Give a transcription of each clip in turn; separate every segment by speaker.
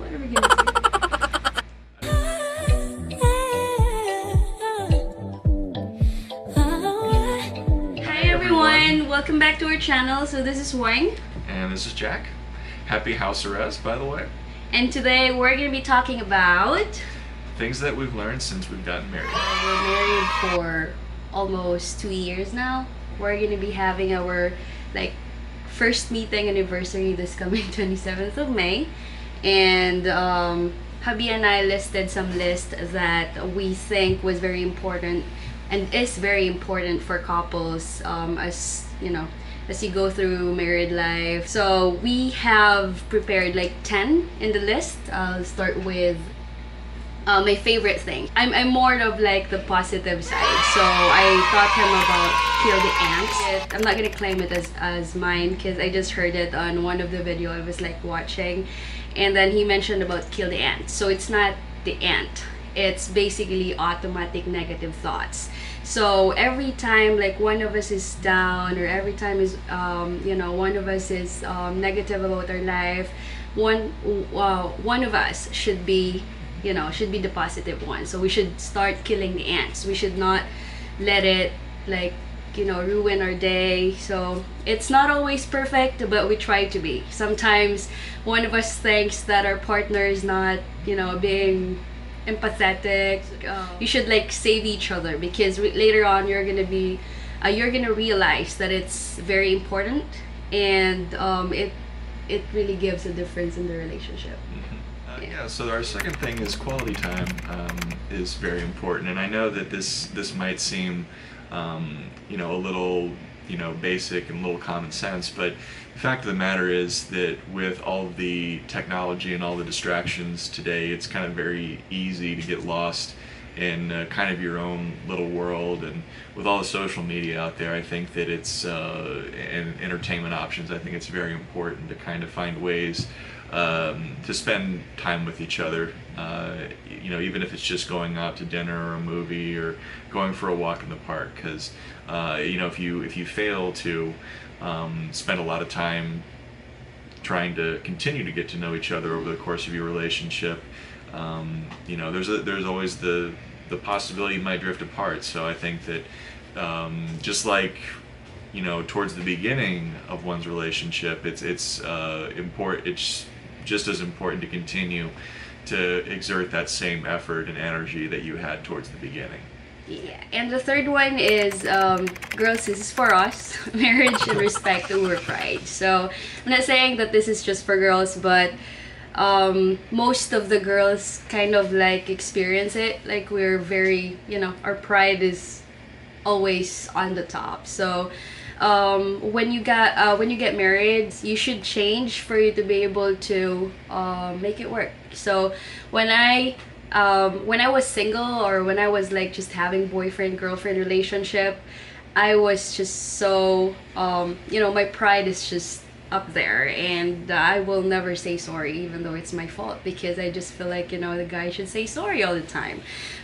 Speaker 1: What are we gonna say? Hi everyone, welcome back to our channel. So this is Wang.
Speaker 2: And this is Jack. Happy house arrest, by the way.
Speaker 1: And today we're gonna be talking about...
Speaker 2: Things that we've learned since we've gotten married.
Speaker 1: We're married for almost 2 years now. We're gonna be having our first meeting anniversary this coming 27th of May. And Hubby and I listed some lists that we think was very important and is very important for couples as you know, as you go through married life. So we have prepared like 10 in the list. I'll start with my favorite thing. I'm more of like the positive side, so I thought him about kill the ants. I'm not gonna claim it as mine because I just heard it on one of the video I was like watching, and then he mentioned about kill the ants. So it's not the ant, it's basically automatic negative thoughts. So every time like one of us is down, or every time is you know, one of us is negative about our life, one of us should be, you know, should be the positive one. So we should start killing the ants. We should not let it, like, you know, ruin our day. So it's not always perfect, but we try to be. Sometimes one of us thinks that our partner is not, you know, being empathetic. You should like save each other, because later on you're gonna be you're gonna realize that it's very important, and it really gives a difference in the relationship.
Speaker 2: Yeah, so our second thing is quality time is very important, and I know that this might seem you know, a little, you know, basic and a little common sense, but the fact of the matter is that with all of the technology and all the distractions today, it's kind of very easy to get lost in kind of your own little world. And with all the social media out there, I think that it's and entertainment options, I think it's very important to kind of find ways to spend time with each other, you know, even if it's just going out to dinner or a movie or going for a walk in the park, because you know, if you fail to spend a lot of time trying to continue to get to know each other over the course of your relationship, you know, there's always the possibility you might drift apart. So I think that just like, you know, towards the beginning of one's relationship, it's important. It's just as important to continue to exert that same effort and energy that you had towards the beginning.
Speaker 1: Yeah, and the third one is, girls, this is for us. Marriage and respect over pride. So I'm not saying that this is just for girls, but most of the girls kind of like experience it. Like, we're very, you know, our pride is always on the top. So when you get married, you should change for you to be able to make it work. So when I was single, or when I was like just having boyfriend girlfriend relationship, I was just so you know, my pride is just up there, and I will never say sorry, even though it's my fault, because I just feel like, you know, the guy should say sorry all the time.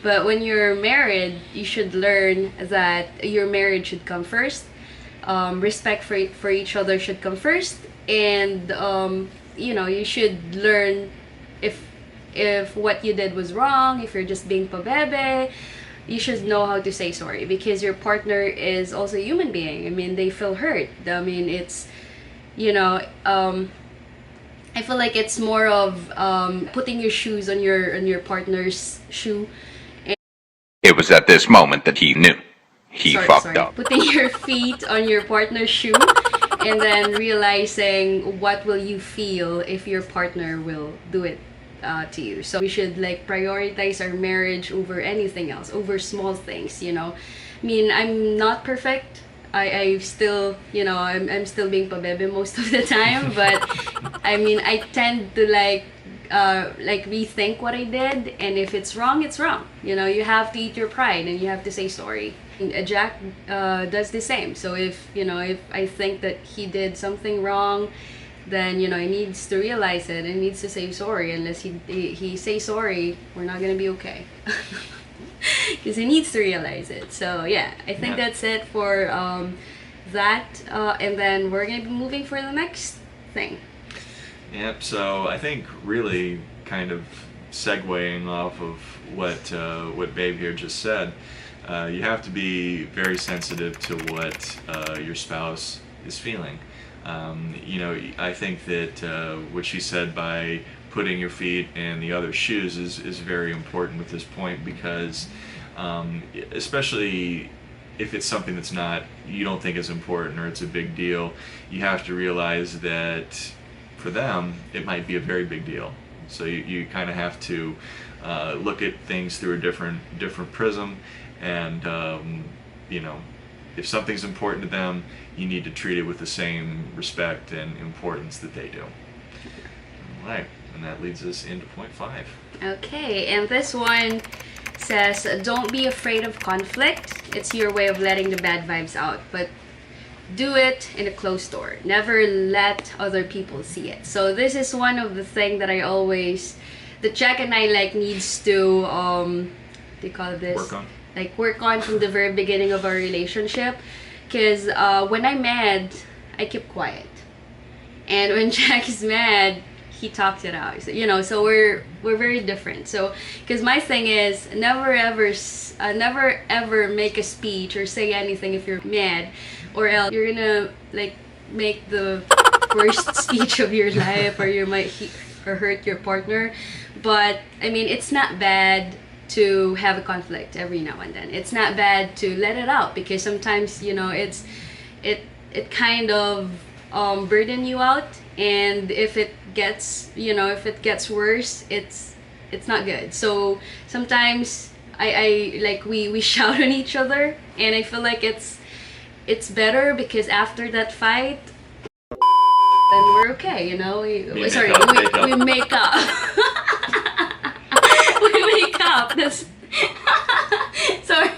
Speaker 1: But when you're married, you should learn that your marriage should come first. Respect for each other should come first, and you know, you should learn if what you did was wrong, if you're just being pabebe, you should know how to say sorry, because your partner is also a human being. I mean, they feel hurt. I mean, it's, you know, I feel like it's more of putting your shoes on your partner's shoe.
Speaker 3: It was at this moment that he knew. He fucked up.
Speaker 1: Putting your feet on your partner's shoe, and then realizing what will you feel if your partner will do it to you. So we should like prioritize our marriage over anything else, over small things, you know. I mean, I'm not perfect. I still, you know, I'm still being pabebe most of the time, but I mean, I tend to like rethink what I did, and if it's wrong, it's wrong. You know, you have to eat your pride, and you have to say sorry. And Jack does the same. So if, you know, if I think that he did something wrong, then, you know, he needs to realize it and needs to say sorry. Unless he says sorry, we're not gonna be okay. Because he needs to realize it. So yeah, I think that's it for that, and then we're gonna be moving for the next thing.
Speaker 2: Yep. So I think really kind of segueing off of what Babe here just said, you have to be very sensitive to what your spouse is feeling. I think that what she said by putting your feet in the other shoes is very important with this point, because especially if it's something that's not, you don't think is important or it's a big deal, you have to realize that for them it might be a very big deal. So you kind of have to look at things through a different prism, and if something's important to them, you need to treat it with the same respect and importance that they do. All right, and that leads us into point 5.
Speaker 1: Okay, and this one says, don't be afraid of conflict. It's your way of letting the bad vibes out, but do it in a closed door. Never let other people see it. So this is one of the things that that Jack and I needs to they call this work on from the very beginning of our relationship. Because when I'm mad, I keep quiet, and when Jack is mad, he talks it out. So, so we're very different. So because my thing is never ever make a speech or say anything if you're mad, or else you're gonna make the worst speech of your life, or you might hurt your partner. But I mean, it's not bad to have a conflict every now and then. It's not bad to let it out, because sometimes it kind of burden you out, and if it gets worse, it's not good. So sometimes we shout on each other, and I feel like it's better, because after that fight, then we're okay, we make up. We make up. That's sorry.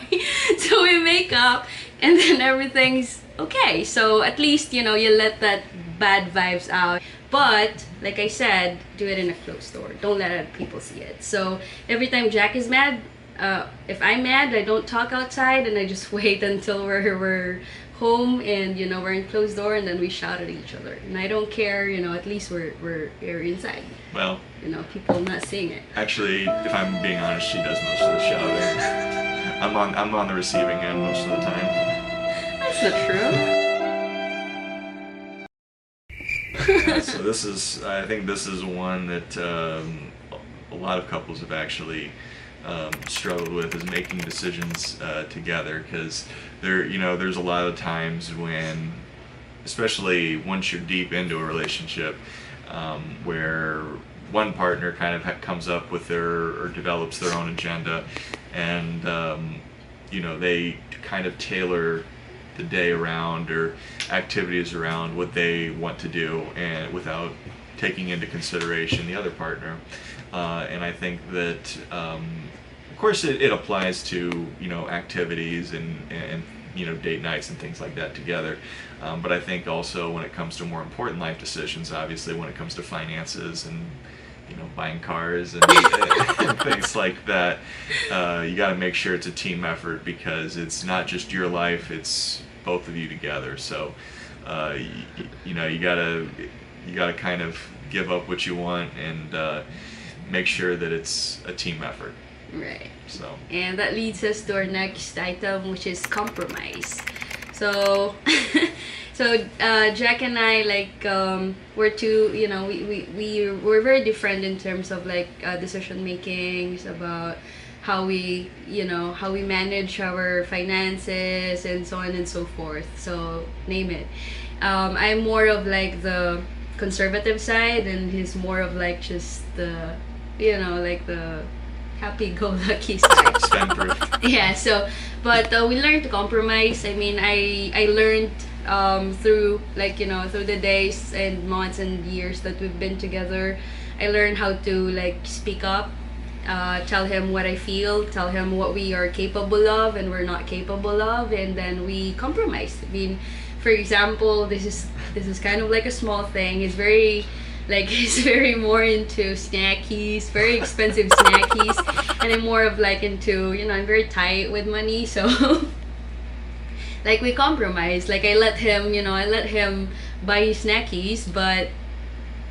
Speaker 1: So we make up, and then everything's okay. So at least you let that bad vibes out. But like I said, do it in a closed door. Don't let other people see it. So every time Jack is mad, if I'm mad, I don't talk outside, and I just wait until we're home, and we're in closed door, and then we shout at each other. And I don't care, at least we're inside.
Speaker 2: Well,
Speaker 1: people not seeing it.
Speaker 2: Actually, if I'm being honest, she does most of the shouting. I'm on the receiving end most of the time.
Speaker 1: That's not true.
Speaker 2: So I think this is one that a lot of couples have actually struggled with, is making decisions together, because there's a lot of times when, especially once you're deep into a relationship, where one partner kind of comes up with or develops their own agenda, and they kind of tailor the day around or activities around what they want to do, and without taking into consideration the other partner. And I think that of course it applies to activities and date nights and things like that together, but I think also when it comes to more important life decisions, obviously when it comes to finances and buying cars and, and things like that, you got to make sure it's a team effort, because it's not just your life, it's both of you together. So you gotta kind of give up what you want, and make sure that it's a team effort.
Speaker 1: Right.
Speaker 2: So,
Speaker 1: and that leads us to our next item, which is compromise. So Jack and I, we're two, we're very different in terms of decision makings about how we manage our finances and so on and so forth. So name it. I'm more of the conservative side, and he's more of just the the happy-go-lucky side.
Speaker 2: Spendthrift.
Speaker 1: Yeah. So, but we learned to compromise. I mean, I learned through through the days and months and years that we've been together. I learned how to speak up, tell him what I feel, tell him what we are capable of and we're not capable of, and then we compromise. I mean, for example, this is kind of a small thing. He's very more into snackies, very expensive snackies, and I'm more of into, I'm very tight with money, so we compromise. I let him buy his snackies, but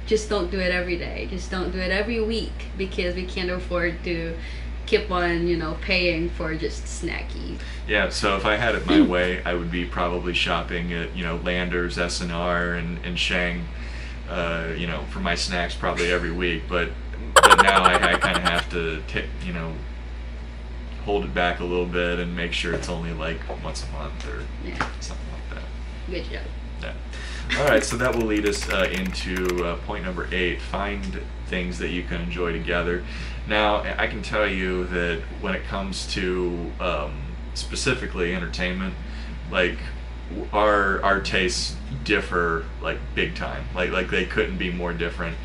Speaker 1: just don't do it every day. Just don't do it every week because we can't afford to keep on, paying for just snacky.
Speaker 2: Yeah, so if I had it my way, I would be probably shopping at, Landers, S&R, and Shang, for my snacks probably every week. But now I kind of have to, hold it back a little bit and make sure it's only like once a month or something like that.
Speaker 1: Good job.
Speaker 2: Yeah. All right, so that will lead us into point number 8, find things that you can enjoy together. Now, I can tell you that when it comes to specifically entertainment, like our tastes differ like big time. Like they couldn't be more different.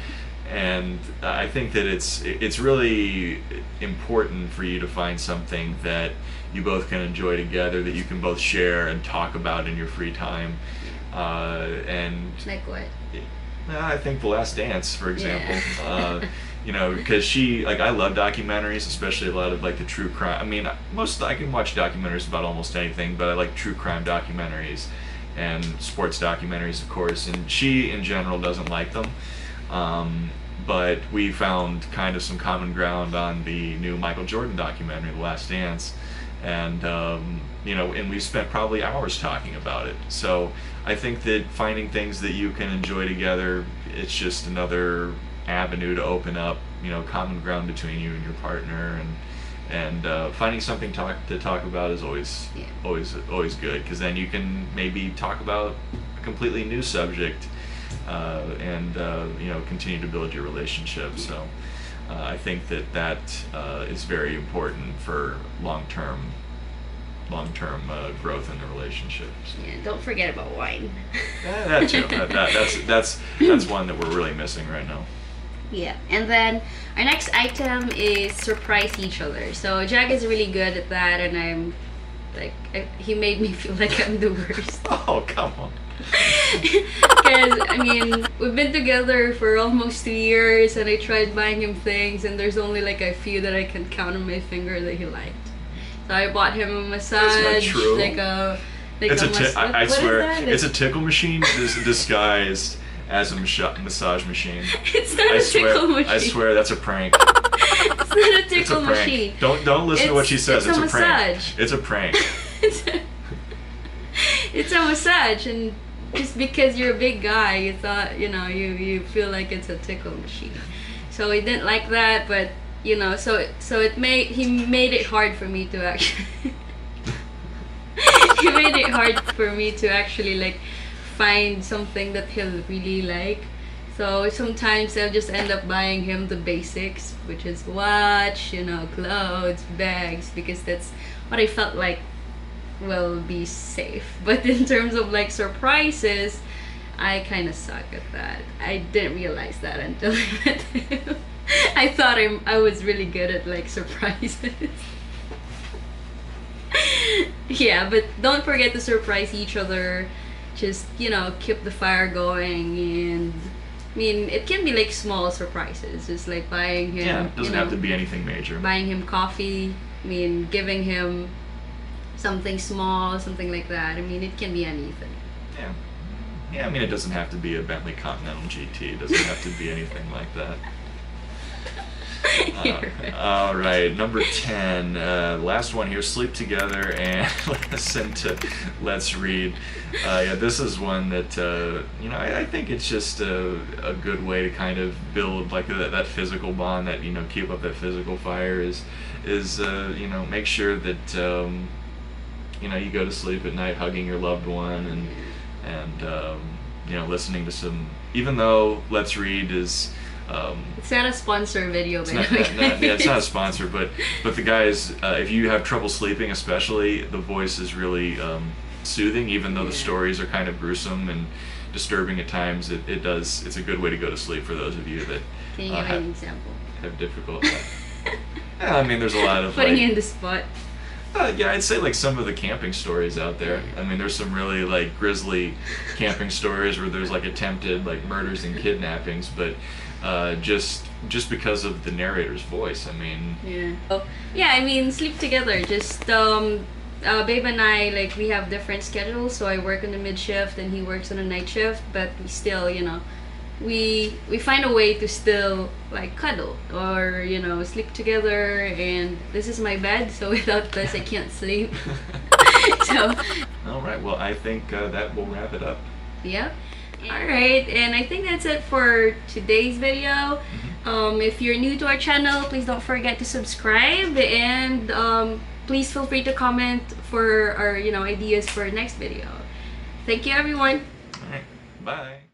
Speaker 2: And I think that it's really important for you to find something that you both can enjoy together, that you can both share and talk about in your free time. And
Speaker 1: like what?
Speaker 2: I think The Last Dance, for example.
Speaker 1: Yeah.
Speaker 2: Because I love documentaries, especially a lot of like the true crime. I mean, I can watch documentaries about almost anything, but I like true crime documentaries and sports documentaries, of course. And she, in general, doesn't like them. But we found kind of some common ground on the new Michael Jordan documentary, The Last Dance, and and we spent probably hours talking about it. So I think that finding things that you can enjoy together, it's just another avenue to open up, common ground between you and your partner, and finding something to talk about is always good, because then you can maybe talk about a completely new subject. And continue to build your relationship. So I think that is very important for long-term growth in the relationships.
Speaker 1: Yeah, don't forget about wine.
Speaker 2: That too. That's one that we're really missing right now.
Speaker 1: Yeah, and then our next item is surprise each other. So Jack is really good at that, and I'm like, he made me feel like I'm the worst.
Speaker 2: Oh, come on.
Speaker 1: Because we've been together for almost 2 years, and I tried buying him things, and there's only like a few that I can count on my finger that he liked. So I bought him a massage,
Speaker 2: That's not true. I swear, it's a tickle machine disguised as a massage machine.
Speaker 1: It's not a tickle machine.
Speaker 2: I swear that's a prank.
Speaker 1: It's not a tickle machine.
Speaker 2: Don't listen to what she says. It's a prank. It's a prank.
Speaker 1: It's a massage, and just because you're a big guy, you thought, you feel like it's a tickle machine. So he didn't like that, but so he made it hard for me to actually he made it hard for me to actually like find something that he'll really like. So sometimes I'll just end up buying him the basics, which is watch, clothes, bags, because that's what I felt like will be safe. But in terms of like surprises, I kind of suck at that. I didn't realize that until I met him. I thought I was really good at like surprises. Yeah, but don't forget to surprise each other. Just keep the fire going, and it can be like small surprises, just like buying him.
Speaker 2: Yeah, it doesn't have to be anything major.
Speaker 1: Buying him coffee. Giving him something small, something like that. It can be anything.
Speaker 2: Yeah, it doesn't have to be a Bentley Continental GT. It doesn't have to be anything like that. All right, number 10. Last one here, sleep together and listen to Let's Read. This is one that, I think it's just a good way to kind of build like that physical bond, that, keep up that physical fire is make sure that, you go to sleep at night hugging your loved one and listening to some, even though Let's Read is,
Speaker 1: it's not a sponsor video, by the
Speaker 2: way. It's not a sponsor, but the guys, if you have trouble sleeping, especially, the voice is really soothing, even though the stories are kind of gruesome and disturbing at times. It's a good way to go to sleep for those of you that
Speaker 1: Can you give an example?
Speaker 2: Have difficulty. Yeah, there's a lot of
Speaker 1: putting you in the spot.
Speaker 2: Yeah, I'd say like some of the camping stories out there. There's some really like grisly camping stories where there's like attempted like murders and kidnappings, but just because of the narrator's voice.
Speaker 1: Sleep together. Just Babe and I, like, we have different schedules. So I work on the mid shift and he works on the night shift, but we still we find a way to still like cuddle or sleep together. And this is my bed, so without this I can't sleep. So
Speaker 2: all right, well, I think that will wrap it up.
Speaker 1: Yep. Alright, and I think that's it for today's video. If you're new to our channel, please don't forget to subscribe, and please feel free to comment for our ideas for next video. Thank you, everyone.
Speaker 2: All right, bye.